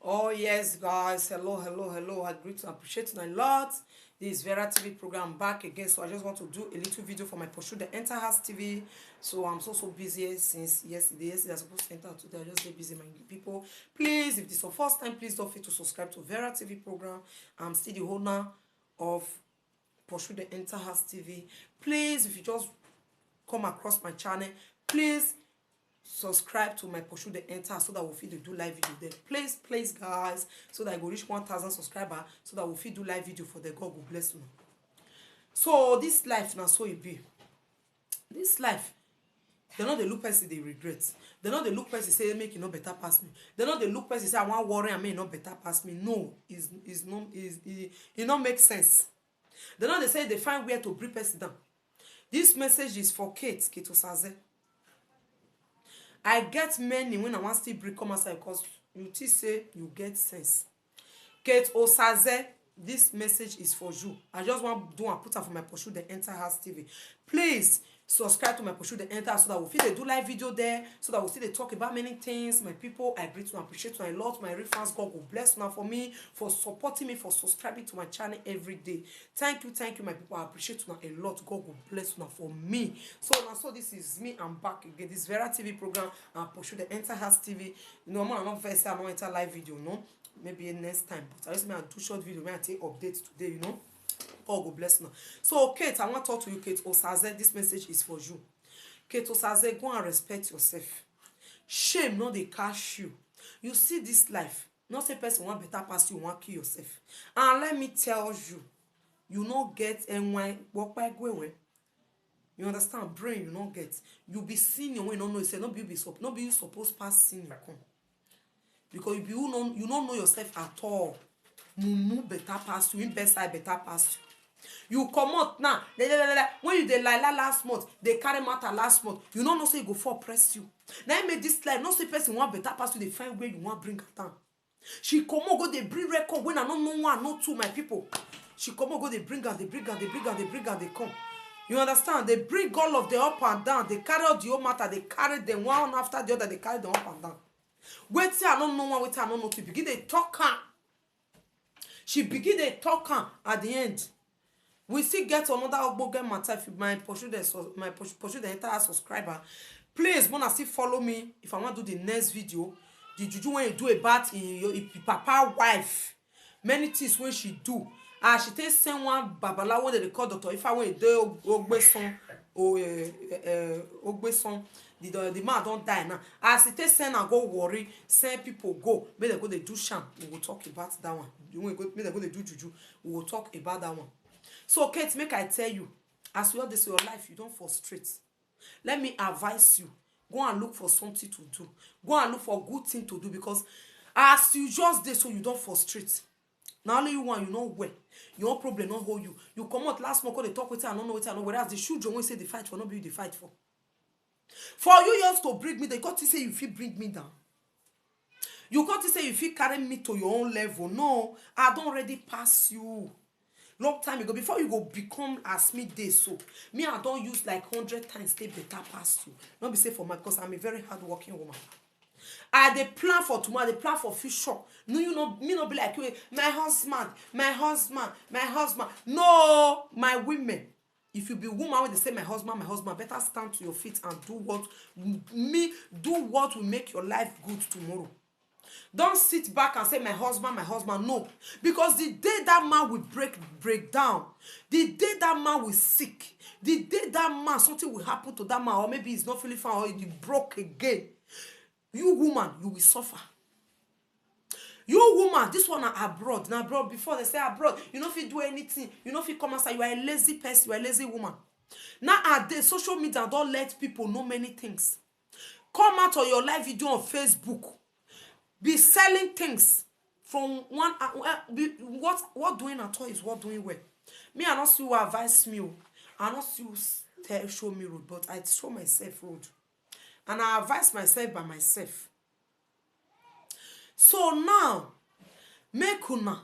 Oh yes, guys. Hello. I greet and appreciate you a lot. This is Vera TV program back again. So I just want to do a little video for my pursue the Enter House TV. So I'm so busy since yesterday. Yesterday I was supposed to enter today. I just get busy, my people. Please, if this is your first time, please don't forget to subscribe to Vera TV program. I'm still the owner of pursue the Enter House TV. Please, if you just come across my channel, please subscribe to my pursue the enter so that we'll fit to do live video there. Please guys, so that I go reach 1,000 subscribers so that we'll fit do live video for the God will bless you. So this life now, so it be this life, they know the look person they regret. They know the look person say make you no better pass me. They know the look person say I want worry and make no better pass me. No, it not make sense. They know they say they find where to bring person down. This message is for Kate Osaze. I get many when I want to still bring come outside because you think say you get sense. Kate Osaze, this message is for you. I just want to do and put up for my pursue the Enter House TV. Please subscribe to my pursue the Enter so that we'll feel they do live video there, so that we'll see they talk about many things. My people, I greet you and appreciate you a lot. My real fans, God will bless now for me, for supporting me, for subscribing to my channel every day. Thank you, my people. I appreciate you a lot. God will bless you now for me. So this is me. I'm back again. This Vera TV program and pursue the Enter House TV. No man, I'm not first say I'm not enter live video, no. Maybe next time, but I just may do short video when I take updates today, you know. God will bless now. So Kate, I want to talk to you, Kate Osaze. This message is for you. Kate Osaze, go and respect yourself. Shame not they catch you. You see this life, not say person want better pass you, want kill yourself. And let me tell you, you not get NY walk by way. You understand? Brain you not get. You be senior when you don't know. You say not be you supposed pass senior come. Because if you don't know yourself at all, mumu better pass you, in best side better pass you. You come out now, when you dey lie last month, they carry matter last month. You don't know say you go for press you. Now I made this life, not say person want better pass you, they find where you want bring her down. She come out go they bring record when I don't know one, not two, my people. She come out go they bring her, they come. You understand? They bring all of the up and down. They carry all the whole matter. They carry them one after the other. They carry them up and down. Wait till I don't know one. Wait till I don't know to begin. They talk her. She begin they talk her at the end. We still get another Ogboge matter. If my pursue the entire subscriber, please wanna still follow me. If I want to do the next video, the juju when you do about your papa wife, many things when she do. She take send one babalawo they call Dr. If I want to do Ogbeson or Ogbeson, the man don't die now. As it take send and go worry, send people go. May they go they do sham. We will talk about that one. May they go they do juju. We will talk about that one. So Kate, make I tell you, as you all this your life, you don't frustrate. Let me advise you. Go and look for something to do. Go and look for good thing to do, because as you just did so you don't frustrate. Now only you want, you know where. Your problem not hold you. You come out last month, they talk with you, I don't know what I know. Whereas the children when say they fight for, not be you they fight for. For you just to bring me, they got to say you feel bring me down. You got to say you feel carry me to your own level. No, I don't already pass you. Long time ago, before you go become as me day so, me I don't use like 100 times stay better past you. Not be safe for my, because I'm a very hard-working woman. I dey plan for tomorrow, I dey plan for future. No, you know, me not be like you, my husband. No, my women. If you be woman when they say my husband, better stand to your feet and do what will make your life good tomorrow. Don't sit back and say my husband. No, because the day that man will break down, the day that man will sick, the day that man something will happen to that man, or maybe he's not feeling fine, or he broke again, you woman, you will suffer. You woman, this one are abroad. Now abroad, before they say abroad, you know if you do anything, you know if you come outside, you are a lazy person, you are a lazy woman. Now at the social media don't let people know many things. Come out of your live video on Facebook. Be selling things from one. What doing at all is what doing well. Me, I don't see who advise me. I don't see who show me road, but I show myself road, and I advise myself by myself. So now, make una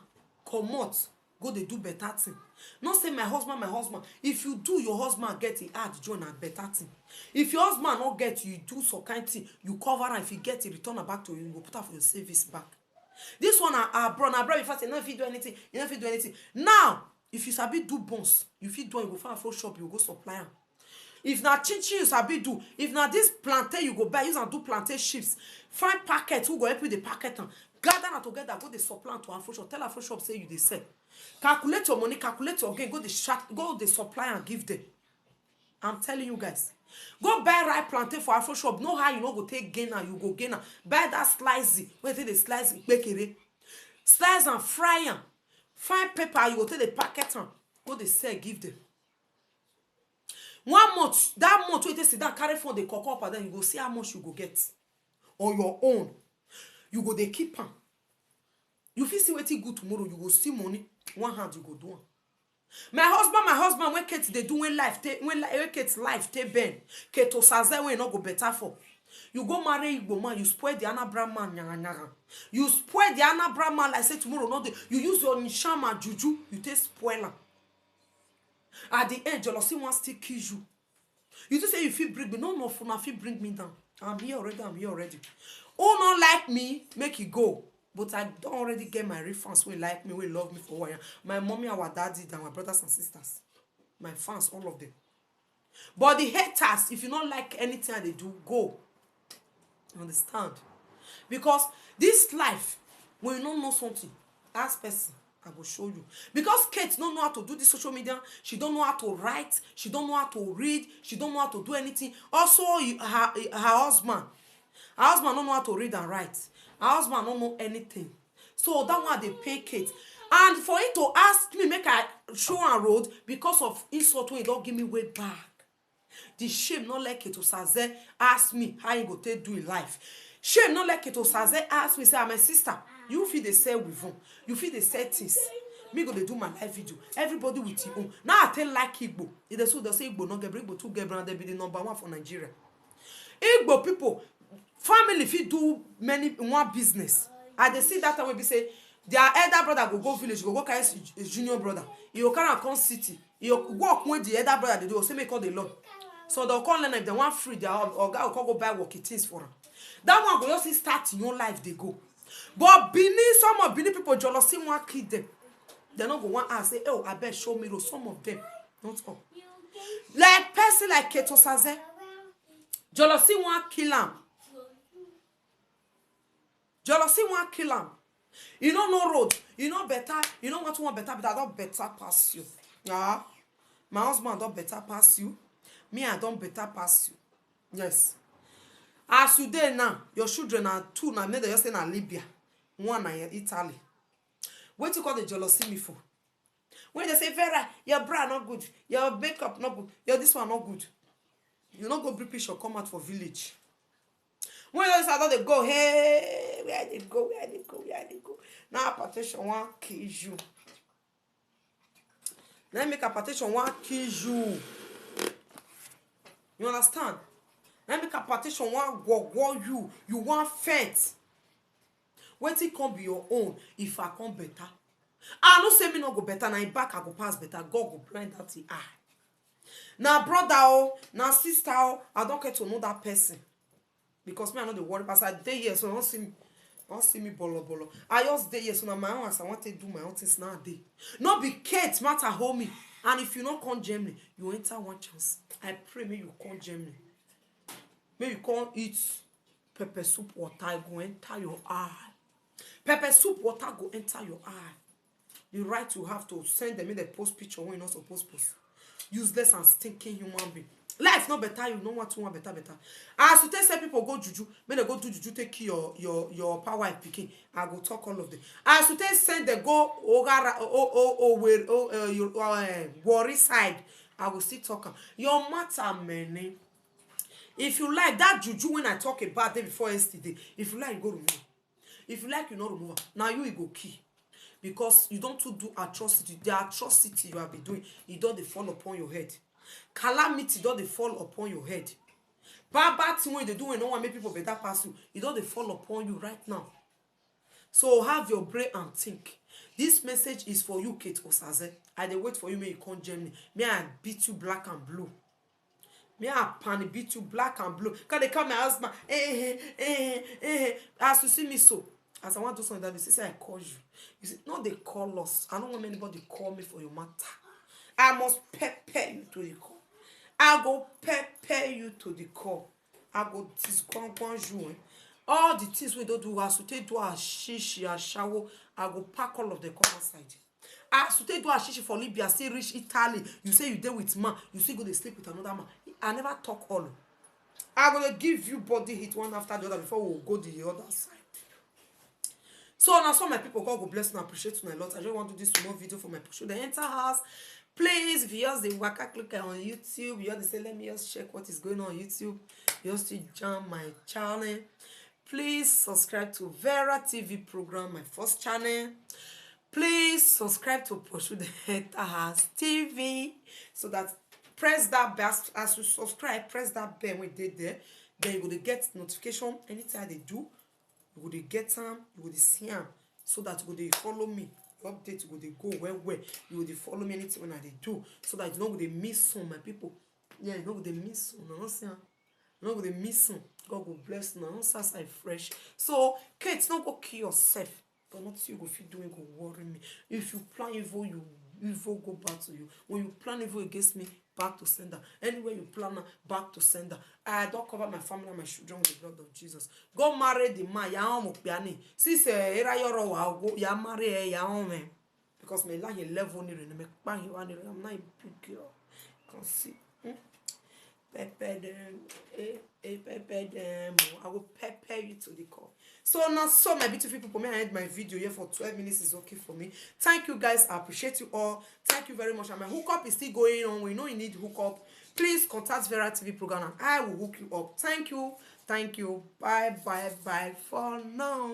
come out, go they do better thing. Not say my husband. If you do, your husband get it, add join a better thing. If your husband not get you do some kind thing, you cover, and if you get it, return it back to you, you go put her for your service back. This one are bro before say no fit do anything, you no fit do anything. Now if you sabi do buns, you fit do, you go find afro shop, you go supply am. If na chinchin you sabi do, if na this plantain you go buy, use am do plantain chips. Find packet who go help you the packet am. Gather am together, go dey supply am to afro shop. Tell afro shop say you dey sell. Calculate your money, calculate your gain, go dey supply and give them. I'm telling you guys. Go buy right plantain for afro shop. Know how you no go take gain and you go gain am. Buy that slicey. Wey take the slice gbekere. Slice and fry am. Find pepper, you go take the packet am. Go dey sell, give them. 1 month, that month wey you take sit down carry phone dey cock up and then you go see how much you go get on your own. You go dey keep am. You fit see wetin good tomorrow, you go see money. One hand you go do am. My husband, when Kate dey do when Kate's life take bend, Kate Osaze wey no go better for. You go marry Igbo man, you spoil the Anambra man nyaga. You spoil the Anambra man like say tomorrow no dey. You use your nishama juju, you take spoil am. At the end, jealousy wan still kill you. You just say you feel bring me. No, for now, feel bring me down. I'm here already. Who not like me, make it go. But I don't already get my real fans who like me, who love me for what I am. My mommy, our daddy, and my brothers and sisters. My fans, all of them. But the haters, if you don't like anything they do, go. Understand? Because this life, when you don't know something, ask person. I will show you. Because Kate don't know how to do this social media. She don't know how to write. She don't know how to read. She don't know how to do anything. Also, her husband. Her husband don't know how to read and write. Her husband don't know anything. So that one they pay Kate. And for it to ask me, make I show and road because of insult when he don't give me way back. The shame not like Kate Osaze ask me how you go take do in life. Shame not like Kate Osaze ask me, say, my sister, you feel they say with him. You feel they say things. Me go they do my live video. Everybody with his own. Now I tell like Igbo. If they say Igbo, not Gabriel, Igbo 2 Gabriel, and they be the #1 for Nigeria. Igbo people, family fit do many one business. And they see that time when we say their elder brother go village, go carry his junior brother. He go carry come city. He go work when the elder brother they do. Say make all the law. So they'll call them if they want free. Their guy will go buy working things for them. That one go just start in your life. They go. But some of Benin people jealousy one kid them. They not go one ask say, oh, I bet show me those. Some of them, not all. Like person like Kate Osaze, jealousy one kill him. Jealousy one kill him. You don't know road. You know better. You know what you want better, but I don't better pass you. Yeah, my husband don't better pass you. Me, I don't better pass you. Yes. As you there now, your children are 2 now. Maybe they just in Libya, 1 in Italy. What you call the jealousy me for? When they say, Vera, your bra not good, your makeup not good, your this one not good. You not go bring picture come out for village. When they say, they go, hey, where they go. Now partition one kills you. Let me make a partition one kills you. You understand? Let me make a partition one go you. You want fence. When it come be your own, if I come better. I no say me no go better, now in back I go pass better. God go blind out the eye. Now brother oh, now sister oh, I don't get to know that person. Because me I know the worry pass. I day here, so don't see me bolo. I just day here, so now my own as I want to do my own things now day. Not be Kate matter hold me. And if you not come Germany, you enter one chance. I pray may you come Germany. May you come eat pepper soup water, go enter your eye. Pepper soup water go enter your eye. The right you have to send them in the post picture when you're not supposed to post. Useless and stinking human being. Life not better, you know what you want better. As you say people go juju, when they go do juju, take your power and picking. I go talk all of them. As you send they go worry side, I will still talk. Your matter many. If you like that juju when I talk about day before yesterday, if you like, you go remove. If you like, you not remove. Now you go key. Because you don't do atrocity. The atrocity you have been doing, it don't fall upon your head. Calamity don't fall upon your head. Bad thing when they do when no one make people better pass you, it don't fall upon you right now. So have your brain and think. This message is for you, Kate Osaze. I dey wait for you, may you come Germany. May I beat you black and blue. Me I pan beat you black and blue. Cause they call my husband. As you see me so, as I want to do something that you say I call you. You see, not they call us. I don't want anybody call me for your matter. I must pepper you to the call. I go pepper you to the call. I go disconquan you. All the things we don't do, as to take do a shishi, a shower, I go pack all of the corner side. As to take do a shishi for Libya, still reach Italy. You say you deal with man, you still go to sleep with another man. I never talk all. I'm gonna give you body hit one after the other before we go to the other side. So now some my people, God go bless and appreciate you a lot. I just want to do this small video for my people. They enter house. Please, if you just the waka click on YouTube, you just say, let me just check what is going on YouTube. You just to jam my channel. Please subscribe to Vera TV program, my first channel. Please subscribe to Pursue the Enter House TV, so that press that bell. As you subscribe, press that bell we did there. Then you will get notification anytime they do. You will get them, you will see them, so that you will follow me. Update you will go where you will follow me anything when I do, so that you know they miss some my people. Yeah, you know they miss some. No, see, you know they miss some. God will bless now. That's fresh. So, Kate, don't go kill yourself. But not you go feel doing go worry me. If you plan evil, evil go back to you. When you plan evil against me, back to sender. Anywhere you plan, back to sender. I don't cover my family and my children with the blood of Jesus. Go marry the man. Ya omo piani. Si se era yoro wa go ya marry ya omo. Because my life 11 years me pan you and I'm not a big girl. Can see. Pepper them, pepper them. I will pepper you to the core. So now, so my beautiful people, may I end my video here for 12 minutes is okay for me. Thank you guys. I appreciate you all. Thank you very much. And my hookup is still going on. We know you need hookup. Please contact Vera TV program and I will hook you up. Thank you. Thank you. Bye for now.